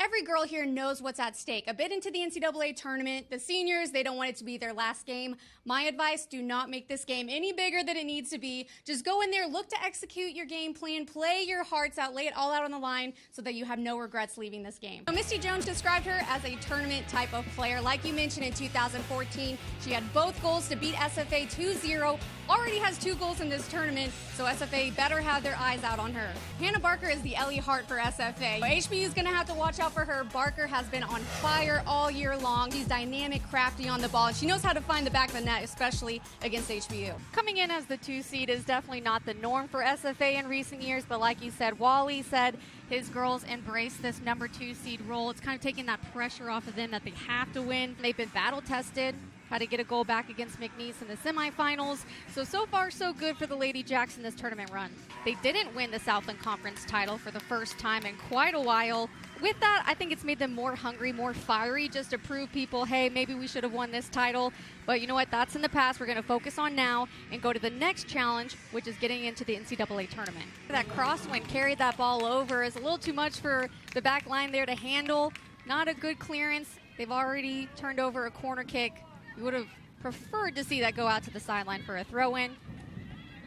Every girl here knows what's at stake. A bid into the NCAA tournament. The seniors, they don't want it to be their last game. My advice, do not make this game any bigger than it needs to be. Just go in there, look to execute your game plan, play your hearts out, lay it all out on the line so that you have no regrets leaving this game. So Misty Jones described her as a tournament type of player. Like you mentioned in 2014, she had both goals to beat SFA 2-0, already has 2 goals in this tournament, so SFA better have their eyes out on her. Hannah Barker is the Ellie Hart for SFA. HBU is going to have to watch out for her. Barker has been on fire all year long. She's dynamic, crafty on the ball. She knows how to find the back of the net, especially against HBU. Coming in as the 2 seed is definitely not the norm for SFA in recent years, but like you said, Wally said his girls embrace this number 2 seed role. It's kind of taking that pressure off of them that they have to win. They've been battle tested. Had to get a goal back against McNeese in the semifinals. So far, so good for the Lady Jacks in this tournament run. They didn't win the Southland Conference title for the first time in quite a while. With that, I think it's made them more hungry, more fiery, just to prove people, hey, maybe we should have won this title. But you know what? That's in the past. We're going to focus on now and go to the next challenge, which is getting into the NCAA tournament. That crosswind carried that ball over. Is a little too much for the back line there to handle. Not a good clearance. They've already turned over a corner kick. We would have preferred to see that go out to the sideline for a throw-in,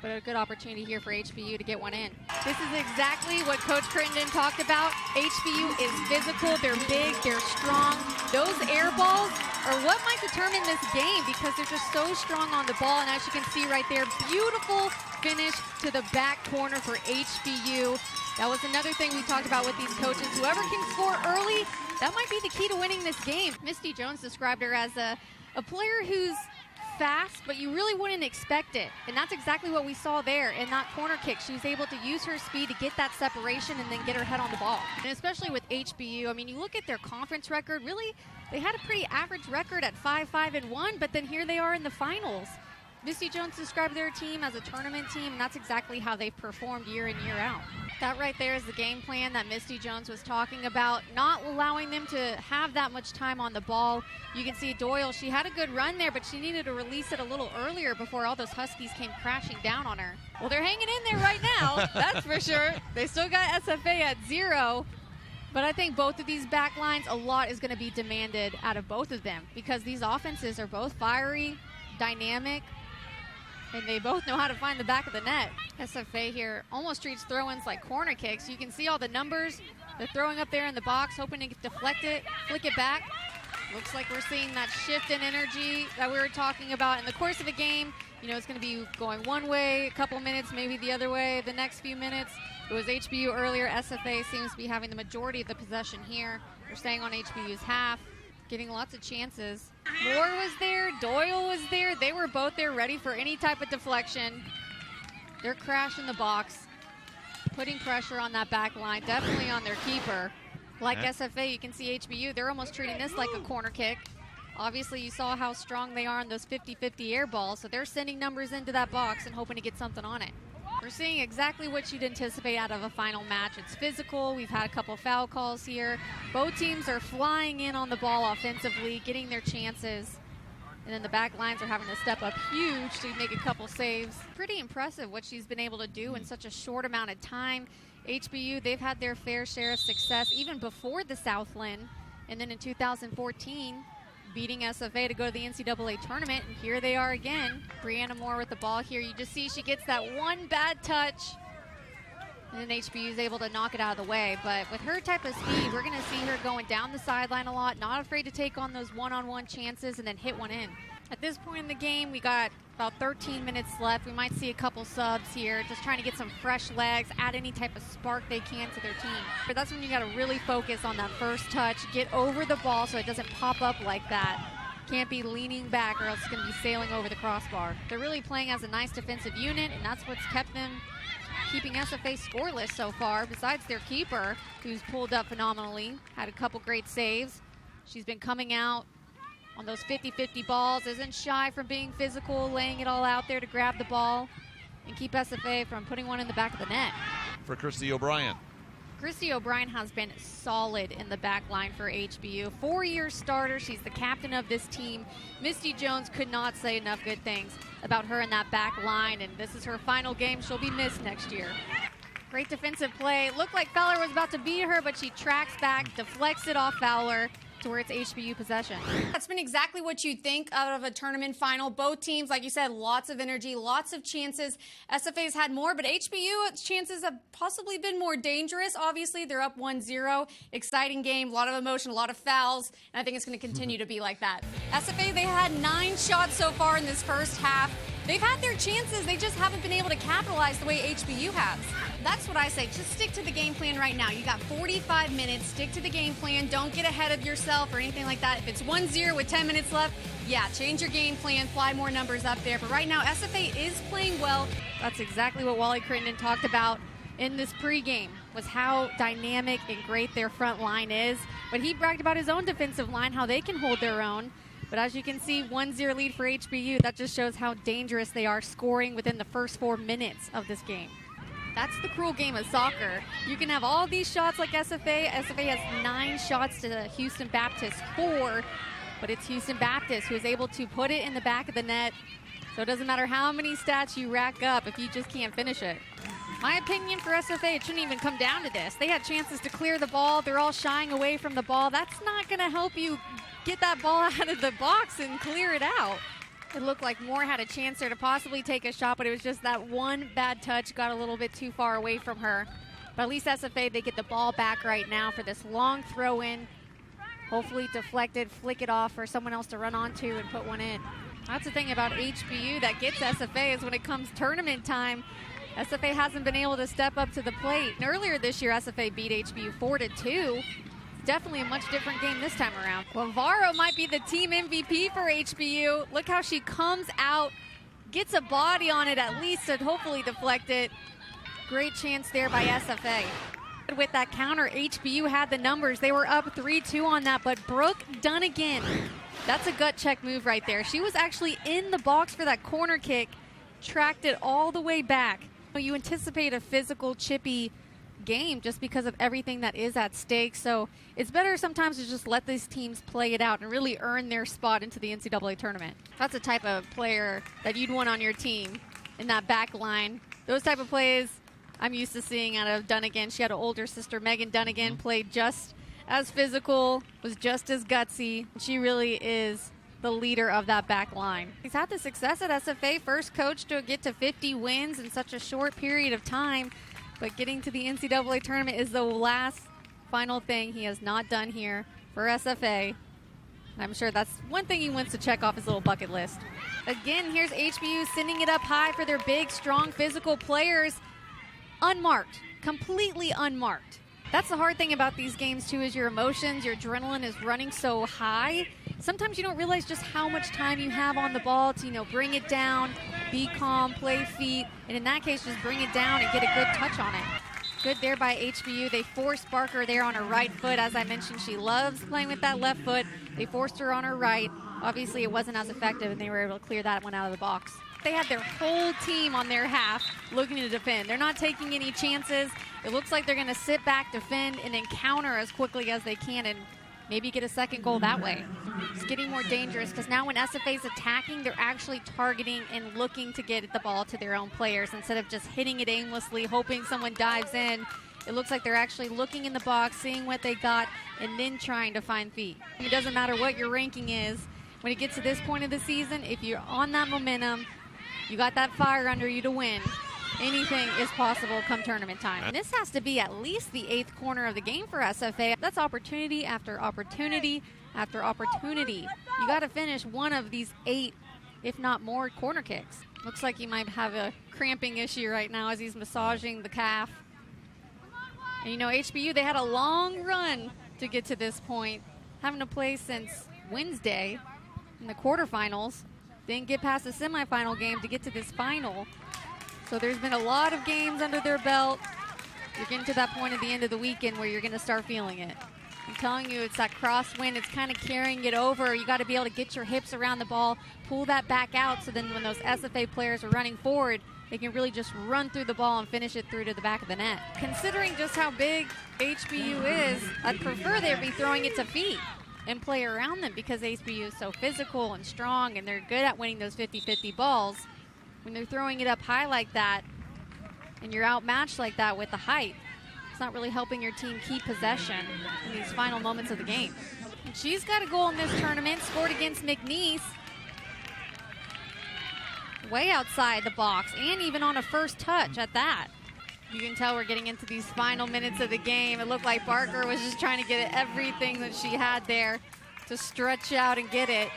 but a good opportunity here for HBU to get one in. This is exactly what Coach Crittenden talked about. HBU is physical, they're big, they're strong. Those air balls are what might determine this game because they're just so strong on the ball, and as you can see right there, beautiful finish to the back corner for HBU. That was another thing we talked about with these coaches. Whoever can score early, that might be the key to winning this game. Misty Jones described her as a player who's fast, but you really wouldn't expect it. And that's exactly what we saw there in that corner kick. She was able to use her speed to get that separation and then get her head on the ball. And especially with HBU, I mean, you look at their conference record, really, they had a pretty average record at 5-5-1, but then here they are in the finals. Misty Jones described their team as a tournament team, and that's exactly how they've performed year in, year out. That right there is the game plan that Misty Jones was talking about, not allowing them to have that much time on the ball. You can see Doyle, she had a good run there, but she needed to release it a little earlier before all those Huskies came crashing down on her. Well, they're hanging in there right now, that's for sure. They still got SFA at 0. But I think both of these back lines, a lot is going to be demanded out of both of them because these offenses are both fiery, dynamic, and they both know how to find the back of the net. SFA here almost treats throw-ins like corner kicks. You can see all the numbers. They're throwing up there in the box, hoping to deflect it, flick it back. Looks like we're seeing that shift in energy that we were talking about in the course of a game. You know, it's going to be going one way, a couple minutes, maybe the other way the next few minutes. It was HBU earlier. SFA seems to be having the majority of the possession here. They're staying on HBU's half, getting lots of chances. Moore was there, Doyle was there. They were both there ready for any type of deflection. They're crashing the box, putting pressure on that back line, definitely on their keeper. Like SFA, you can see HBU, they're almost treating this like a corner kick. Obviously, you saw how strong they are on those 50-50 air balls, so they're sending numbers into that box and hoping to get something on it. We're seeing exactly what you'd anticipate out of a final match. It's physical. We've had a couple foul calls here. Both teams are flying in on the ball offensively, getting their chances. And then the back lines are having to step up huge to make a couple saves. Pretty impressive what she's been able to do in such a short amount of time. HBU, they've had their fair share of success even before the Southland. And then in 2014, beating SFA to go to the NCAA tournament, and here they are again. Brianna Moore with the ball here. You just see she gets that one bad touch, and then HBU is able to knock it out of the way. But with her type of speed, we're going to see her going down the sideline a lot, not afraid to take on those one-on-one chances and then hit one in. At this point in the game, we got about 13 minutes left. We might see a couple subs here, just trying to get some fresh legs, add any type of spark they can to their team. But that's when you got to really focus on that first touch, get over the ball so it doesn't pop up like that. Can't be leaning back or else it's going to be sailing over the crossbar. They're really playing as a nice defensive unit, and that's what's kept them keeping SFA scoreless so far, besides their keeper, who's pulled up phenomenally, had a couple great saves. She's been coming out on those 50-50 balls, isn't shy from being physical, laying it all out there to grab the ball and keep SFA from putting one in the back of the net. For Christy O'Brien. Christy O'Brien has been solid in the back line for HBU. 4-year starter, she's the captain of this team. Misty Jones could not say enough good things about her in that back line, and this is her final game. She'll be missed next year. Great defensive play. Looked like Fowler was about to beat her, but she tracks back, deflects it off Fowler to where it's HBU possession. That's been exactly what you'd think out of a tournament final. Both teams, like you said, lots of energy, lots of chances. SFA's had more, but HBU's chances have possibly been more dangerous. Obviously, they're up 1-0. Exciting game, a lot of emotion, a lot of fouls, and I think it's going to continue to be like that. SFA, they had 9 shots so far in this first half. They've had their chances, they just haven't been able to capitalize the way HBU has. That's what I say, just stick to the game plan right now. You got 45 minutes, stick to the game plan, don't get ahead of yourself or anything like that. If it's 1-0 with 10 minutes left, yeah, change your game plan, fly more numbers up there. But right now, SFA is playing well. That's exactly what Wally Crittenden talked about in this pregame, was how dynamic and great their front line is. But he bragged about his own defensive line, how they can hold their own. But as you can see, 1-0 lead for HBU. That just shows how dangerous they are scoring within the first 4 minutes of this game. That's the cruel game of soccer. You can have all these shots like SFA. SFA has 9 shots to Houston Baptist 4, but it's Houston Baptist who is able to put it in the back of the net. So it doesn't matter how many stats you rack up if you just can't finish it. My opinion for SFA, it shouldn't even come down to this. They had chances to clear the ball. They're all shying away from the ball. That's not going to help you get that ball out of the box and clear it out. It looked like Moore had a chance there to possibly take a shot, but it was just that one bad touch got a little bit too far away from her. But at least SFA, they get the ball back right now for this long throw in. Hopefully deflected, flick it off for someone else to run onto and put one in. That's the thing about HBU that gets SFA, is when it comes tournament time, SFA hasn't been able to step up to the plate. And earlier this year, SFA beat HBU 4-2. Definitely a much different game this time around. Guevara might be the team MVP for HBU. Look how she comes out, gets a body on it at least to hopefully deflect it. Great chance there by SFA. With that counter, HBU had the numbers. They were up 3-2 on that, but Brooke Dunnigan, that's a gut check move right there. She was actually in the box for that corner kick, tracked it all the way back. You anticipate a physical, chippy game just because of everything that is at stake. So it's better sometimes to just let these teams play it out and really earn their spot into the NCAA tournament. That's the type of player that you'd want on your team in that back line. Those type of plays I'm used to seeing out of Dunnigan. She had an older sister, Megan Dunnigan, played just as physical, was just as gutsy. She really is the leader of that back line. He's had the success at SFA, first coach to get to 50 wins in such a short period of time. But getting to the NCAA tournament is the last final thing he has not done here for SFA. I'm sure that's one thing he wants to check off his little bucket list. Again, here's HBU sending it up high for their big, strong, physical players. Unmarked, completely unmarked. That's the hard thing about these games, too, is your emotions, your adrenaline is running so high. Sometimes you don't realize just how much time you have on the ball to, bring it down, be calm, play feet, and in that case, just bring it down and get a good touch on it. Good there by HBU. They forced Barker there on her right foot. As I mentioned, she loves playing with that left foot. They forced her on her right. Obviously, it wasn't as effective, and they were able to clear that one out of the box. They had their whole team on their half looking to defend. They're not taking any chances. It looks like they're going to sit back, defend, and then counter as quickly as they can and maybe get a second goal that way. It's getting more dangerous because now when SFA is attacking, they're actually targeting and looking to get the ball to their own players instead of just hitting it aimlessly, hoping someone dives in. It looks like they're actually looking in the box, seeing what they got, and then trying to find feet. It doesn't matter what your ranking is. When it gets to this point of the season, if you're on that momentum, you got that fire under you to win, anything is possible come tournament time. And this has to be at least the 8th corner of the game for SFA. That's opportunity after opportunity after opportunity. You got to finish one of these 8, if not more, corner kicks. Looks like he might have a cramping issue right now as he's massaging the calf. And HBU, they had a long run to get to this point, having to play since Wednesday in the quarterfinals. Didn't get past the semifinal game to get to this final. So there's been a lot of games under their belt. You're getting to that point at the end of the weekend where you're going to start feeling it. I'm telling you, it's that crosswind. It's kind of carrying it over. You got to be able to get your hips around the ball, pull that back out, so then when those SFA players are running forward, they can really just run through the ball and finish it through to the back of the net. Considering just how big HBU is, I'd prefer they be throwing it to feet and play around them because HBU is so physical and strong and they're good at winning those 50-50 balls. When they're throwing it up high like that, and you're outmatched like that with the height, it's not really helping your team keep possession in these final moments of the game. And she's got a goal in this tournament, scored against McNeese. Way outside the box, and even on a first touch at that. You can tell we're getting into these final minutes of the game. It looked like Barker was just trying to get everything that she had there to stretch out and get it.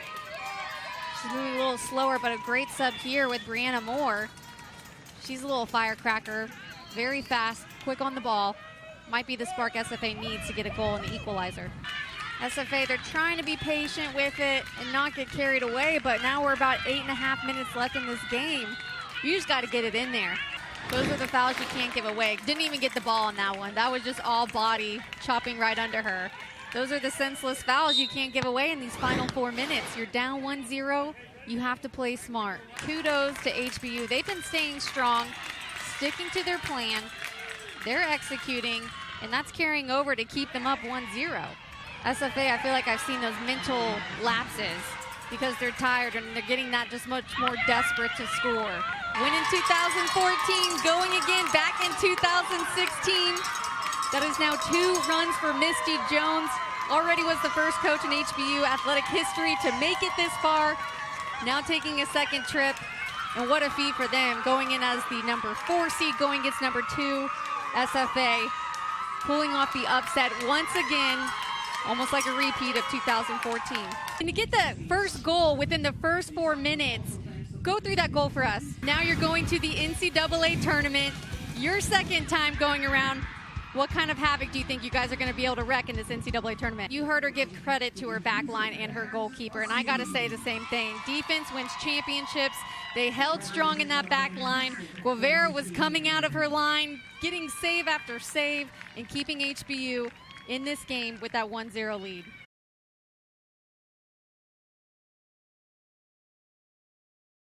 She's moving a little slower, but a great sub here with Brianna Moore. She's a little firecracker, very fast, quick on the ball. Might be the spark SFA needs to get a goal in the equalizer. SFA, they're trying to be patient with it and not get carried away, but now we're about 8.5 minutes left in this game. You just got to get it in there. Those are the fouls you can't give away. Didn't even get the ball on that one. That was just all body chopping right under her. Those are the senseless fouls you can't give away in these final 4 minutes. You're down 1-0. You have to play smart. Kudos to HBU. They've been staying strong, sticking to their plan. They're executing, and that's carrying over to keep them up 1-0. SFA, I feel like I've seen those mental lapses because they're tired and they're getting that just much more desperate to score. Win in 2014, going again back in 2016. That is now 2 runs for Misty Jones. Already was the first coach in HBU athletic history to make it this far. Now taking a second trip, and what a feat for them, going in as the number 4 seed, going against number 2 SFA, pulling off the upset once again. Almost like a repeat of 2014. And to get the first goal within the first 4 minutes, go through that goal for us. Now you're going to the NCAA tournament, your second time going around. What kind of havoc do you think you guys are going to be able to wreak in this NCAA tournament? You heard her give credit to her back line and her goalkeeper, and I got to say the same thing. Defense wins championships. They held strong in that back line. Guevara was coming out of her line, getting save after save, and keeping HBU in this game with that 1-0 lead.